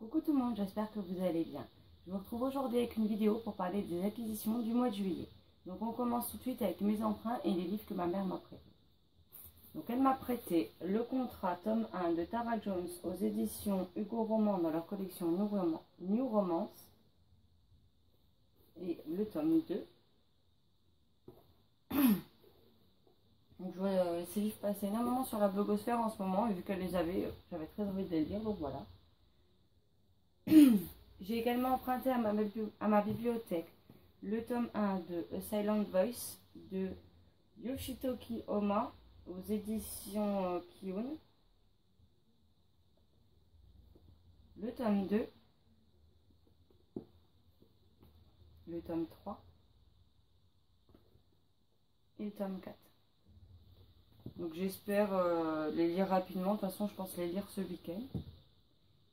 Coucou tout le monde, j'espère que vous allez bien. Je vous retrouve aujourd'hui avec une vidéo pour parler des acquisitions du mois de juillet. Donc on commence tout de suite avec mes emprunts et les livres que ma mère m'a prêtés. Donc elle m'a prêté Le Contrat tome 1 de Tara Jones aux éditions Hugo Roman dans leur collection New Romance et le tome 2. Donc je vois ces livres passer énormément sur la blogosphère en ce moment et vu qu'elle les avait, j'avais très envie de les lire, donc voilà. J'ai également emprunté à ma bibliothèque le tome 1 de A Silent Voice de Yoshitoki Oma aux éditions Kiun, le tome 2, le tome 3 et le tome 4. Donc j'espère les lire rapidement, de toute façon je pense les lire ce week-end.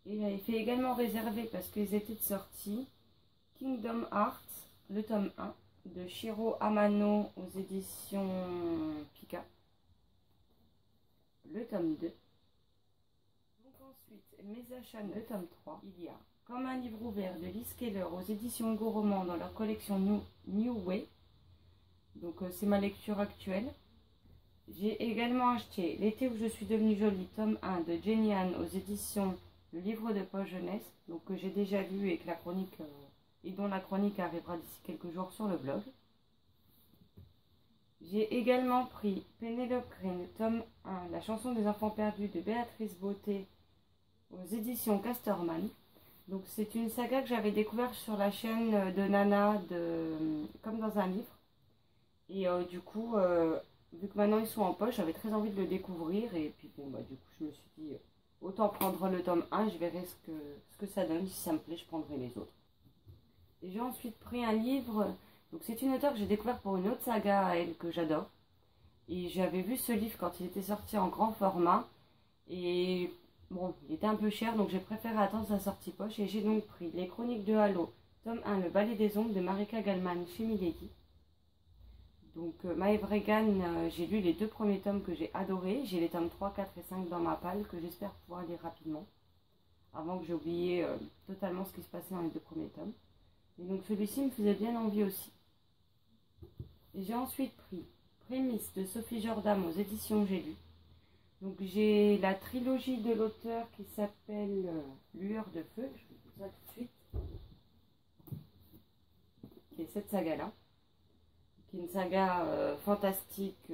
Et j'avais fait également réserver parce qu'ils étaient de sortie Kingdom Hearts, le tome 1 de Shiro Amano aux éditions Pika, le tome 2. Donc ensuite, mes achats, le tome 3, il y a Comme un livre ouvert de Liz Keller aux éditions Hugo Roman dans leur collection New Way. Donc c'est ma lecture actuelle. J'ai également acheté L'été où je suis devenue jolie, tome 1 de Jenny Han aux éditions Le Livre de Poche Jeunesse, donc que j'ai déjà lu et que la chronique et dont la chronique arrivera d'ici quelques jours sur le blog. J'ai également pris Penelope Green, tome 1, La chanson des enfants perdus de Béatrice Beauté aux éditions Casterman. Donc c'est une saga que j'avais découverte sur la chaîne de Nana Comme dans un livre. Et du coup, vu que maintenant ils sont en poche, j'avais très envie de le découvrir. Et puis bon, bah, du coup je me suis dit, autant prendre le tome 1, je verrai ce que ça donne. Si ça me plaît, je prendrai les autres. Et j'ai ensuite pris un livre, donc c'est une auteure que j'ai découvert pour une autre saga à elle que j'adore. Et j'avais vu ce livre quand il était sorti en grand format. Et bon, il était un peu cher, donc j'ai préféré attendre sa sortie poche. Et j'ai donc pris Les Chroniques de Halo, tome 1, Le Ballet des Ombres de Marika Gallman chez Milady. Donc Maeve Regan, j'ai lu les 2 premiers tomes que j'ai adorés. J'ai les tomes 3, 4 et 5 dans ma palle que j'espère pouvoir lire rapidement. Avant que j'ai oublié totalement ce qui se passait dans les 2 premiers tomes. Et donc celui-ci me faisait bien envie aussi. Et j'ai ensuite pris Prémisse de Sophie Jordan aux éditions J'ai lu. Donc j'ai la trilogie de l'auteur qui s'appelle Lueur de feu. Je vous dis ça tout de suite. Qui est cette saga-là. Qui est une saga fantastique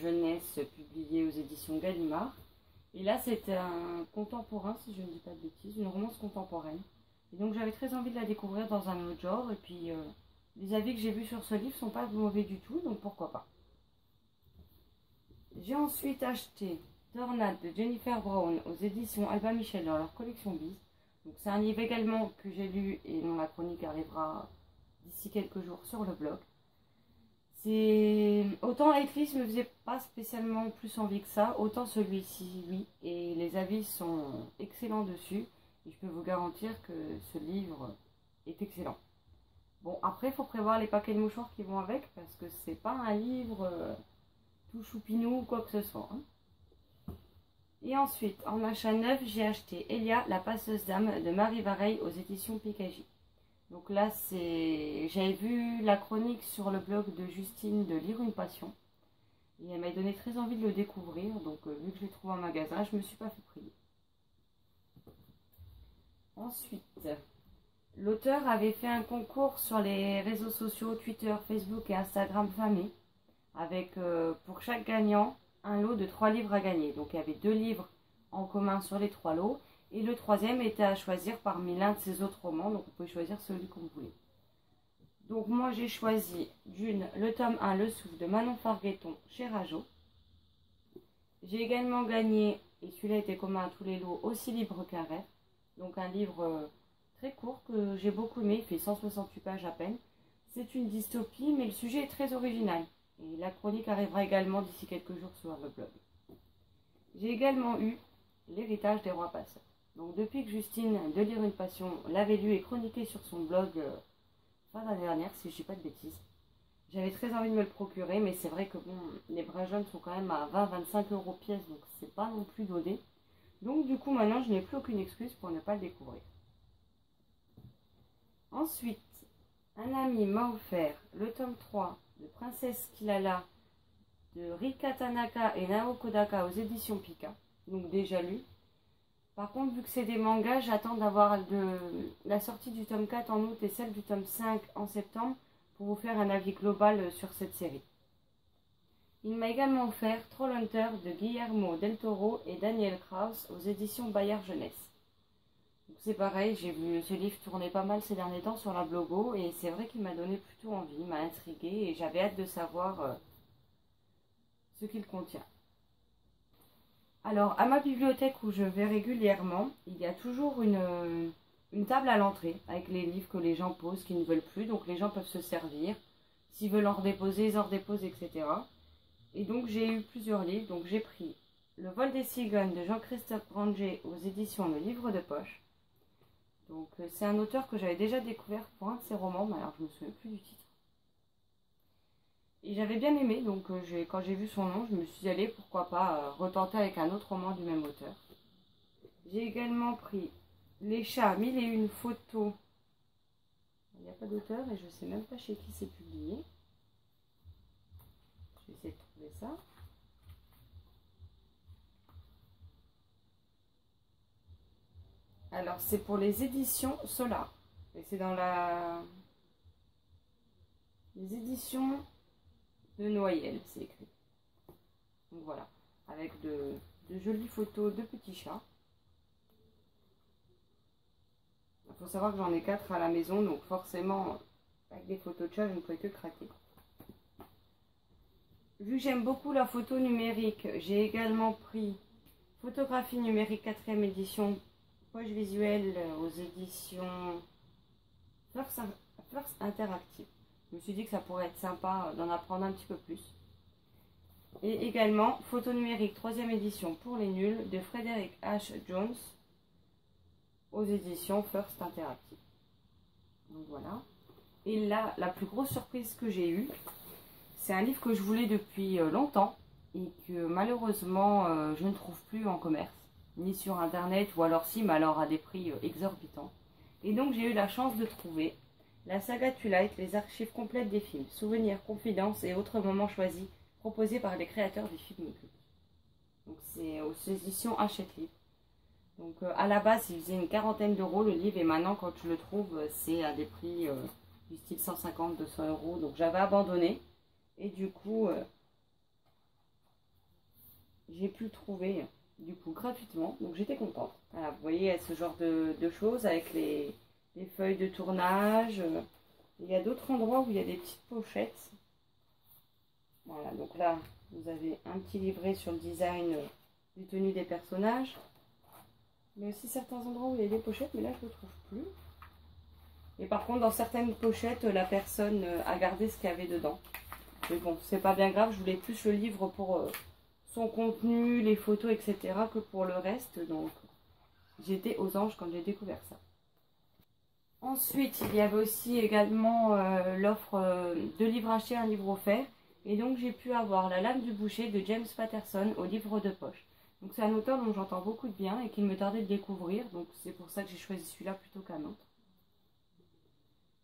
jeunesse publiée aux éditions Gallimard. Et là c'est un contemporain, si je ne dis pas de bêtises, une romance contemporaine. Et donc j'avais très envie de la découvrir dans un autre genre. Et puis les avis que j'ai vus sur ce livre sont pas mauvais du tout, donc pourquoi pas. J'ai ensuite acheté Tornade de Jennifer Brown aux éditions Albin Michel dans leur collection Biz. Donc c'est un livre également que j'ai lu et dont la chronique arrivera d'ici quelques jours sur le blog. Autant Headlist me faisait pas spécialement plus envie que ça, autant celui-ci, oui. Et les avis sont excellents dessus. Et je peux vous garantir que ce livre est excellent. Bon, après, il faut prévoir les paquets de mouchoirs qui vont avec, parce que c'est pas un livre tout choupinou ou quoi que ce soit. Hein. Et ensuite, en achat neuf, j'ai acheté Elia, la passeuse d'âme de Marie Vareille aux éditions Pikaji. Donc là, j'avais vu la chronique sur le blog de Justine de Lire une passion. Et elle m'a donné très envie de le découvrir. Donc vu que je l'ai trouvé en magasin, je ne me suis pas fait prier. Ensuite, l'auteur avait fait un concours sur les réseaux sociaux, Twitter, Facebook et Instagram Famille, avec pour chaque gagnant un lot de 3 livres à gagner. Donc il y avait 2 livres en commun sur les 3 lots, et le 3e était à choisir parmi l'un de ses autres romans, donc vous pouvez choisir celui que vous voulez. Donc moi j'ai choisi le tome 1, Le Souffle de Manon Fargueton chez Rajo. J'ai également gagné, et celui-là était commun à tous les lots, Aussi libre qu'un rêve. Donc un livre très court que j'ai beaucoup aimé, il fait 168 pages à peine. C'est une dystopie, mais le sujet est très original. Et la chronique arrivera également d'ici quelques jours sur le blog. J'ai également eu L'héritage des rois passeurs. Donc depuis que Justine de Lire une passion l'avait lu et chroniqué sur son blog fin d'année dernière, si je ne dis pas de bêtises, j'avais très envie de me le procurer, mais c'est vrai que bon, les bras jaunes sont quand même à 20-25 € pièce, donc c'est pas non plus donné. Donc du coup maintenant je n'ai plus aucune excuse pour ne pas le découvrir. Ensuite, un ami m'a offert le tome 3 de Princesse Kilala de Rika Tanaka et Nao Kodaka aux éditions Pika, donc déjà lu. Par contre, vu que c'est des mangas, j'attends d'avoir la sortie du tome 4 en août et celle du tome 5 en septembre pour vous faire un avis global sur cette série. Il m'a également offert Trollhunter de Guillermo del Toro et Daniel Kraus aux éditions Bayard Jeunesse. C'est pareil, j'ai vu ce livre tourner pas mal ces derniers temps sur la Blogo et c'est vrai qu'il m'a donné plutôt envie, il m'a intrigué et j'avais hâte de savoir ce qu'il contient. Alors, à ma bibliothèque où je vais régulièrement, il y a toujours une table à l'entrée avec les livres que les gens posent, qui ne veulent plus, donc les gens peuvent se servir. S'ils veulent en redéposer, ils en redéposent, etc. Et donc j'ai eu plusieurs livres, donc j'ai pris Le vol des cigognes de Jean-Christophe Granger aux éditions Le Livre de Poche. Donc c'est un auteur que j'avais déjà découvert pour un de ses romans, mais alors je me souviens plus du titre. Et j'avais bien aimé, donc quand j'ai vu son nom, je me suis dit, allez, pourquoi pas retenter avec un autre roman du même auteur. J'ai également pris Les chats, 1001 photos. Il n'y a pas d'auteur et je ne sais même pas chez qui c'est publié. Je vais essayer de trouver ça. Alors, c'est pour les éditions Solar. Et c'est dans les éditions de Noyelles, c'est écrit. Donc voilà, avec de jolies photos de petits chats. Il faut savoir que j'en ai 4 à la maison, donc forcément, avec des photos de chats, je ne pouvais que craquer. Vu que j'aime beaucoup la photo numérique, j'ai également pris Photographie numérique 4e édition, poche visuelle aux éditions First Interactive. Je me suis dit que ça pourrait être sympa d'en apprendre un petit peu plus. Et également Photo numérique 3e édition pour les nuls de Frédéric H. Jones aux éditions First Interactive. Donc voilà. Et là, la plus grosse surprise que j'ai eue, c'est un livre que je voulais depuis longtemps et que malheureusement je ne trouve plus en commerce, ni sur internet, ou alors si, mais alors à des prix exorbitants. Et donc j'ai eu la chance de trouver la saga Twilight, les archives complètes des films, souvenirs, confidences et autres moments choisis proposés par les créateurs du film culte. Donc c'est aux éditions Hachette Livre. Donc à la base il faisait une quarantaine d'euros le livre et maintenant quand je le trouve c'est à des prix du style 150-200 euros. Donc j'avais abandonné et du coup j'ai pu le trouver du coup gratuitement. Donc j'étais contente. Voilà, vous voyez ce genre de choses avec les feuilles de tournage. Il y a d'autres endroits où il y a des petites pochettes. Voilà, donc là, vous avez un petit livret sur le design des tenues des personnages. Mais aussi certains endroits où il y a des pochettes, mais là, je ne le trouve plus. Et par contre, dans certaines pochettes, la personne a gardé ce qu'il y avait dedans. Mais bon, c'est pas bien grave, je voulais plus le livre pour son contenu, les photos, etc. que pour le reste. Donc, j'étais aux anges quand j'ai découvert ça. Ensuite, il y avait aussi également l'offre de livres achetés, un livre offert. Et donc, j'ai pu avoir La Lame du boucher de James Patterson au livre de poche. Donc, c'est un auteur dont j'entends beaucoup de bien et qu'il me tardait de découvrir. Donc, c'est pour ça que j'ai choisi celui-là plutôt qu'un autre.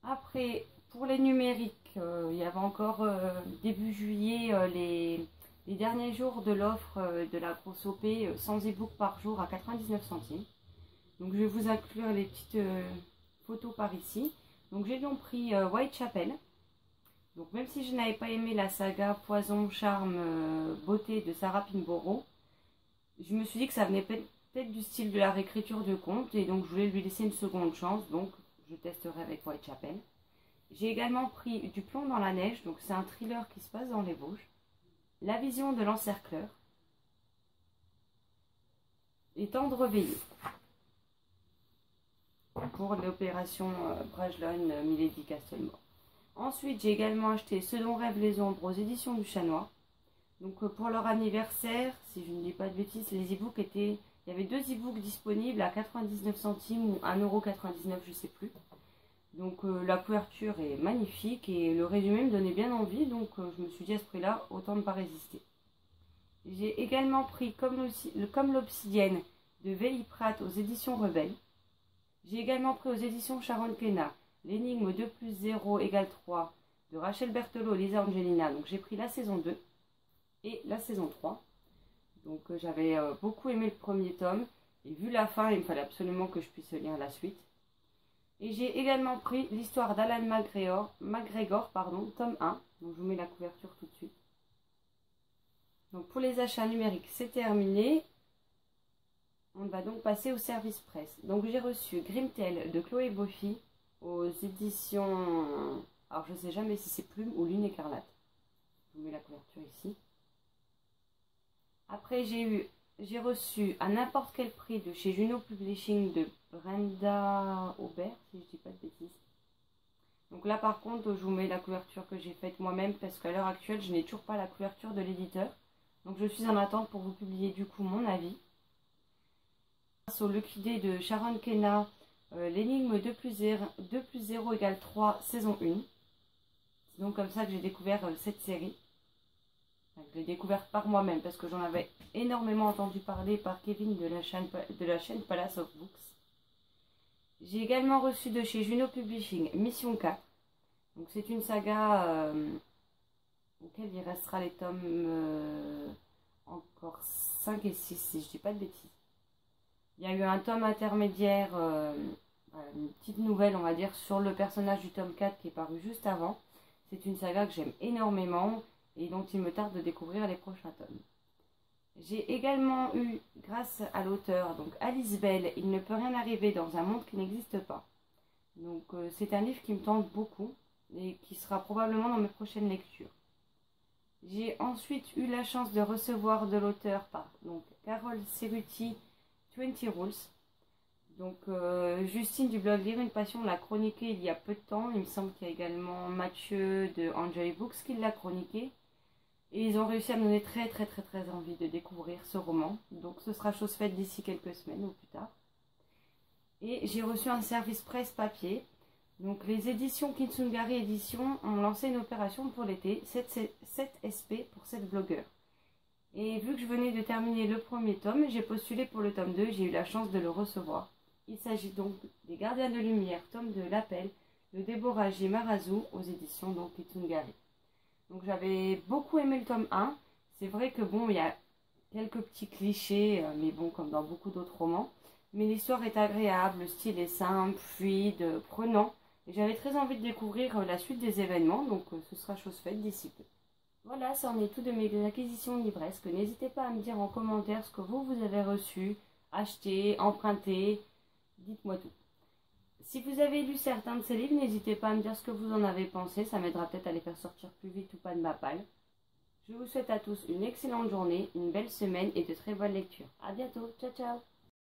Après, pour les numériques, il y avait encore début juillet les derniers jours de l'offre de la grosse OP 100 e-book par jour à 99 centimes. Donc, je vais vous inclure les petites photos par ici. Donc j'ai donc pris Whitechapel. Donc même si je n'avais pas aimé la saga Poison, Charme, Beauté de Sarah Pinborough, je me suis dit que ça venait peut-être du style de la réécriture de contes et donc je voulais lui laisser une seconde chance, donc je testerai avec Whitechapel. J'ai également pris Du plomb dans la neige, donc c'est un thriller qui se passe dans les Vosges. La vision de l'encercleur et Tendre veillée pour l'opération Bragelonne Milady Castlemore. Ensuite, j'ai également acheté Ce dont rêvent les ombres aux éditions du Chat Noir. Donc pour leur anniversaire, si je ne dis pas de bêtises, les e-books étaient... Il y avait 2 e-books disponibles à 99 centimes ou 1,99 €, je ne sais plus. Donc la couverture est magnifique et le résumé me donnait bien envie, donc je me suis dit à ce prix-là, autant ne pas résister. J'ai également pris Comme l'obsidienne de V.I. Pratt aux éditions Rebelle. J'ai également pris aux éditions Sharon Kena l'énigme 2 plus 0 égale 3 de Rachel Berthelot, Lisa Angelina. Donc j'ai pris la saison 2 et la saison 3. Donc j'avais beaucoup aimé le premier tome. Et vu la fin, il me fallait absolument que je puisse lire la suite. Et j'ai également pris l'histoire d'Alan McGregor, tome 1. Donc je vous mets la couverture tout de suite. Donc pour les achats numériques, c'est terminé. On va donc passer au service presse. Donc j'ai reçu Grimtel de Chloé Boffy aux éditions... Alors je ne sais jamais si c'est Plume ou Lune Écarlate. Je vous mets la couverture ici. Après j'ai reçu à n'importe quel prix de chez Juno Publishing de Brenda Aubert, si je ne dis pas de bêtises. Donc là par contre je vous mets la couverture que j'ai faite moi-même parce qu'à l'heure actuelle je n'ai toujours pas la couverture de l'éditeur. Donc je suis en attente pour vous publier du coup mon avis. Grâce au Lucky Day de Sharon Kenna, l'énigme 2 plus 0 égale 3 saison 1. C'est donc comme ça que j'ai découvert cette série. Je l'ai découverte par moi-même parce que j'en avais énormément entendu parler par Kevin de la chaîne Palace of Books. J'ai également reçu de chez Juno Publishing Mission 4. Donc c'est une saga auquel il restera les tomes encore 5 et 6 si je ne dis pas de bêtises. Il y a eu un tome intermédiaire, une petite nouvelle on va dire sur le personnage du tome 4 qui est paru juste avant. C'est une saga que j'aime énormément et dont il me tarde de découvrir les prochains tomes. J'ai également eu, grâce à l'auteur, donc Alice Bell, Il ne peut rien arriver dans un monde qui n'existe pas. Donc c'est un livre qui me tente beaucoup et qui sera probablement dans mes prochaines lectures. J'ai ensuite eu la chance de recevoir de l'auteur donc Carole Cerruti, 20 Rules. Donc Justine du blog Lire une passion l'a chroniqué il y a peu de temps. Il me semble qu'il y a également Mathieu de Enjoy Books qui l'a chroniqué. Et ils ont réussi à me donner très envie de découvrir ce roman. Donc ce sera chose faite d'ici quelques semaines ou plus tard. Et j'ai reçu un service presse papier. Donc les éditions Kitsungari Éditions ont lancé une opération pour l'été, 7 SP pour 7 blogueurs. Et vu que je venais de terminer le premier tome, j'ai postulé pour le tome 2 et j'ai eu la chance de le recevoir. Il s'agit donc des Gardiens de Lumière, tome de l'Appel, de Déborah J. Marazu aux éditions donc Kitsungari. Donc j'avais beaucoup aimé le tome 1. C'est vrai que bon, il y a quelques petits clichés, mais bon, comme dans beaucoup d'autres romans. Mais l'histoire est agréable, le style est simple, fluide, prenant. Et j'avais très envie de découvrir la suite des événements, donc ce sera chose faite d'ici peu. Voilà, ça en est tout de mes acquisitions livresques. N'hésitez pas à me dire en commentaire ce que vous avez reçu, acheté, emprunté. Dites-moi tout. Si vous avez lu certains de ces livres, n'hésitez pas à me dire ce que vous en avez pensé. Ça m'aidera peut-être à les faire sortir plus vite ou pas de ma palle. Je vous souhaite à tous une excellente journée, une belle semaine et de très bonnes lectures. A bientôt. Ciao, ciao.